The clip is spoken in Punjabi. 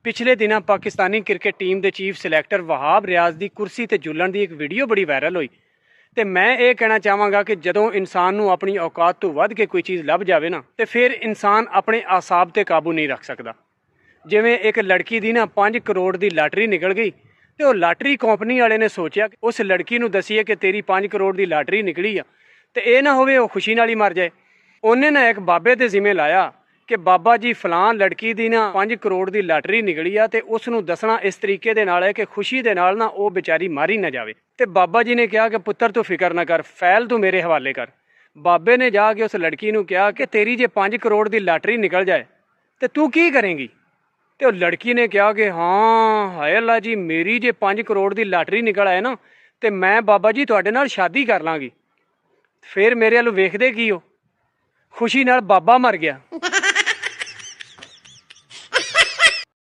ਪਿਛਲੇ ਦਿਨਾਂ ਪਾਕਿਸਤਾਨੀ ਕ੍ਰਿਕਟ ਟੀਮ ਦੇ ਚੀਫ ਸਿਲੈਕਟਰ ਵਹਾਬ ਰਿਆਜ਼ ਦੀ ਕੁਰਸੀ ਤੇ ਝੁੱਲਣ ਦੀ ਇੱਕ ਵੀਡੀਓ ਬੜੀ ਵਾਇਰਲ ਹੋਈ ਤੇ ਮੈਂ ਇਹ ਕਹਿਣਾ ਚਾਹਾਂਗਾ ਕਿ ਜਦੋਂ ਇਨਸਾਨ ਨੂੰ ਆਪਣੀ ਔਕਾਤ ਤੋਂ ਵੱਧ ਕੇ ਕੋਈ ਚੀਜ਼ ਲੱਭ ਜਾਵੇ ਨਾ ਤੇ ਫਿਰ ਇਨਸਾਨ ਆਪਣੇ ਆਸਾਬ ਤੇ ਕਾਬੂ ਨਹੀਂ ਰੱਖ ਸਕਦਾ। ਜਿਵੇਂ ਇੱਕ ਲੜਕੀ ਦੀ ਨਾ 5 ਕਰੋੜ ਦੀ ਲਾਟਰੀ ਨਿਕਲ ਗਈ ਤੇ ਉਹ ਲਾਟਰੀ ਕੰਪਨੀ ਵਾਲੇ ਨੇ ਸੋਚਿਆ ਕਿ ਉਸ ਲੜਕੀ ਨੂੰ ਦਸੀਏ ਕਿ ਤੇਰੀ 5 ਕਰੋੜ ਦੀ ਲਾਟਰੀ ਨਿਕਲੀ ਆ ਤੇ ਇਹ ਨਾ ਹੋਵੇ ਉਹ ਖੁਸ਼ੀ ਨਾਲ ਹੀ ਮਰ ਜਾਏ। ਉਹਨੇ ਨਾ ਇੱਕ ਬਾਬੇ ਦੇ ਜ਼ਿੰਮੇ ਲਾਇਆ ਕਿ ਬਾਬਾ ਜੀ ਫਲਾਣ ਲੜਕੀ ਦੀ ਨਾ 5 ਕਰੋੜ ਦੀ ਲਾਟਰੀ ਨਿਕਲੀ ਆ ਤੇ ਉਸ ਨੂੰ ਦੱਸਣਾ ਇਸ ਤਰੀਕੇ ਦੇ ਨਾਲ ਹੈ ਕਿ ਖੁਸ਼ੀ ਦੇ ਨਾਲ ਨਾ ਉਹ ਵਿਚਾਰੀ ਮਾਰੀ ਨਾ ਜਾਵੇ। ਤੇ ਬਾਬਾ ਜੀ ਨੇ ਕਿਹਾ ਕਿ ਪੁੱਤਰ ਤੂੰ ਫਿਕਰ ਨਾ ਕਰ, ਫੈਲ ਤੂੰ ਮੇਰੇ ਹਵਾਲੇ ਕਰ। ਬਾਬੇ ਨੇ ਜਾ ਕੇ ਉਸ ਲੜਕੀ ਨੂੰ ਕਿਹਾ ਕਿ ਤੇਰੀ ਜੇ 5 ਕਰੋੜ ਦੀ ਲਾਟਰੀ ਨਿਕਲ ਜਾਏ ਤੇ ਤੂੰ ਕੀ ਕਰੇਂਗੀ? ਤੇ ਉਹ ਲੜਕੀ ਨੇ ਕਿਹਾ ਕਿ ਹਾਂ ਹਾਏ ਅੱਲਾ ਜੀ, ਮੇਰੀ ਜੇ 5 ਕਰੋੜ ਦੀ ਲਾਟਰੀ ਨਿਕਲ ਆਏ ਨਾ ਤੇ ਮੈਂ ਬਾਬਾ ਜੀ ਤੁਹਾਡੇ ਨਾਲ ਸ਼ਾਦੀ ਕਰ ਲਾਂਗੀ। ਫਿਰ ਮੇਰੇ ਵੱਲ ਵੇਖਦੇ ਕੀ ਹੋ, ਖੁਸ਼ੀ ਨਾਲ ਬਾਬਾ ਮਰ ਗਿਆ।